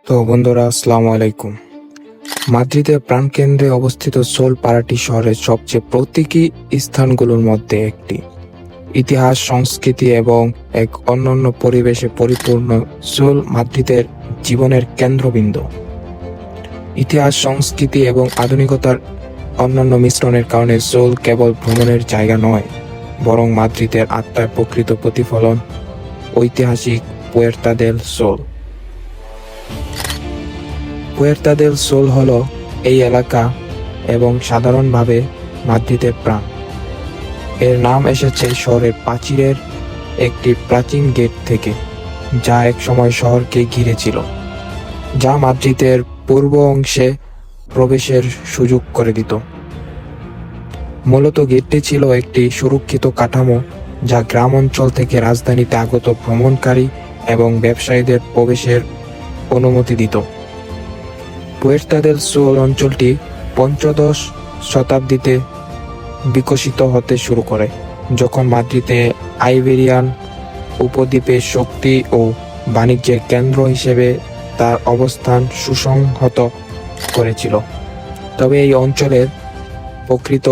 তো বন্ধুরা, আসসালামু আলাইকুম। মাদ্রিদের প্রাণকেন্দ্রে অবস্থিত সোল পাড়াটি শহরের সবচেয়ে প্রতীকী স্থানগুলোর মধ্যে একটি। ইতিহাস, সংস্কৃতি এবং এক অনন্য পরিবেশে পরিপূর্ণ সোল মাদ্রিদের জীবনের কেন্দ্রবিন্দু। ইতিহাস, সংস্কৃতি এবং আধুনিকতার অন্যান্য মিশ্রণের কারণে সোল কেবল ভ্রমণের জায়গা নয়, বরং মাদ্রিদের আত্মার প্রকৃত প্রতিফলন। ঐতিহাসিক পুয়ের্তা দেল সোল। পুয়ের্তা দেল সোল হল এই এলাকা এবং সাধারণভাবে মাদ্রিদের প্রাণ। এর নাম এসেছে শহরের প্রাচীরের একটি প্রাচীন গেট থেকে, যা একসময় শহরকে ঘিরেছিল, যা মাদ্রিদের পূর্ব অংশে প্রবেশের সুযোগ করে দিত। মূলত গেটটি ছিল একটি সুরক্ষিত কাঠামো, যা গ্রাম অঞ্চল থেকে রাজধানীতে আগত ভ্রমণকারী এবং ব্যবসায়ীদের প্রবেশের অনুমতি দিত। পুয়ের্তা দেল সোল অঞ্চলটি পঞ্চদশ শতাব্দীতে বিকশিত হতে শুরু করে, যখন মাদ্রিদে আইবেরিয়ান উপদ্বীপে শক্তি ও বাণিজ্যের কেন্দ্র হিসেবে তার অবস্থান সুসংহত করেছিল। তবে এই অঞ্চলের প্রকৃত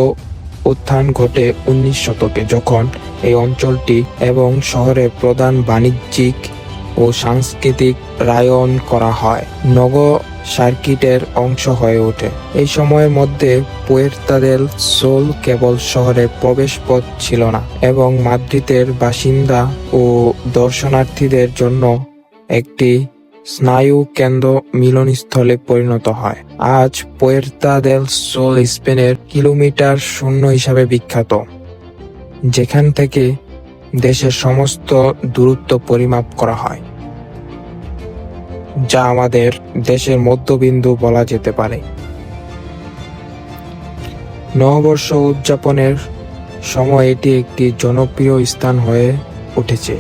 উত্থান ঘটে 19 শতকে, যখন এই অঞ্চলটি এবং শহরের প্রধান বাণিজ্যিক ও সাংস্কৃতিক রায়ন করা হয়, নগর সার্কিটের অংশ হয়ে ওঠে। এই সময়ের মধ্যে পুয়ের্তা দেল সোল কেবল শহরের প্রবেশপথ ছিল না, এবং মাদ্রিদের বাসিন্দা ও দর্শনার্থীদের জন্য একটি স্নায়ু কেন্দ্র মিলনস্থলে পরিণত হয়। আজ পুয়ের্তা দেল সোল স্পেনের কিলোমিটার শূন্য হিসাবে বিখ্যাত, যেখান থেকে দেশের সমস্ত দূরত্ব পরিমাপ করা হয়, যা আমাদের দেশের মধ্যবিন্দু বলা যেতে পারে। নববর্ষ উদযাপনের সময় এটি একটি জনপ্রিয় স্থান হয়ে উঠেছে,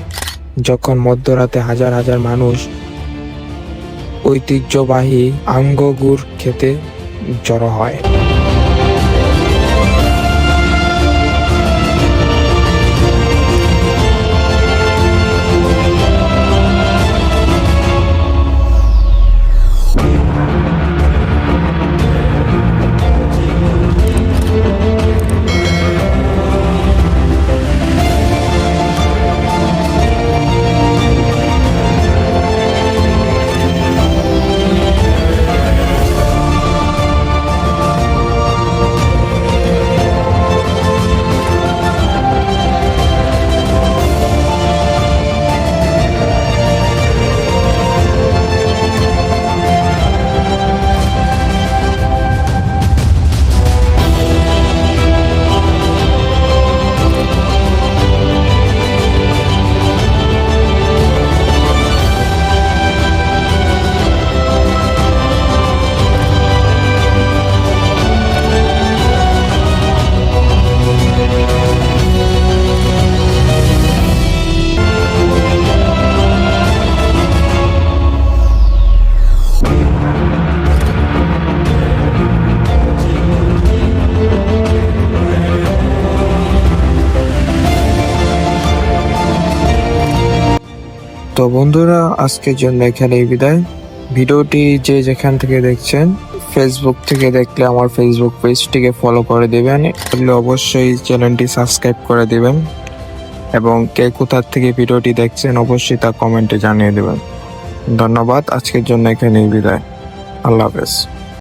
যখন মধ্যরাতে হাজার হাজার মানুষ ঐতিহ্যবাহী আঙ্গুর খেতে জড়ো হয়। তো বন্ধুরা, আজকের জন্য এখানেই বিদায়। ভিডিওটি যে যেখান থেকে দেখছেন, ফেসবুক থেকে দেখলে আমার ফেসবুক পেজটিকে ফলো করে দিবেন, অবশ্যই চ্যানেলটি সাবস্ক্রাইব করে দিবেন, এবং কে কোথা থেকে ভিডিওটি দেখছেন অবশ্যই তা কমেন্টে জানিয়ে দেবেন। ধন্যবাদ। আজকের জন্য এখানেই বিদায়। আল্লাহ হাফেজ।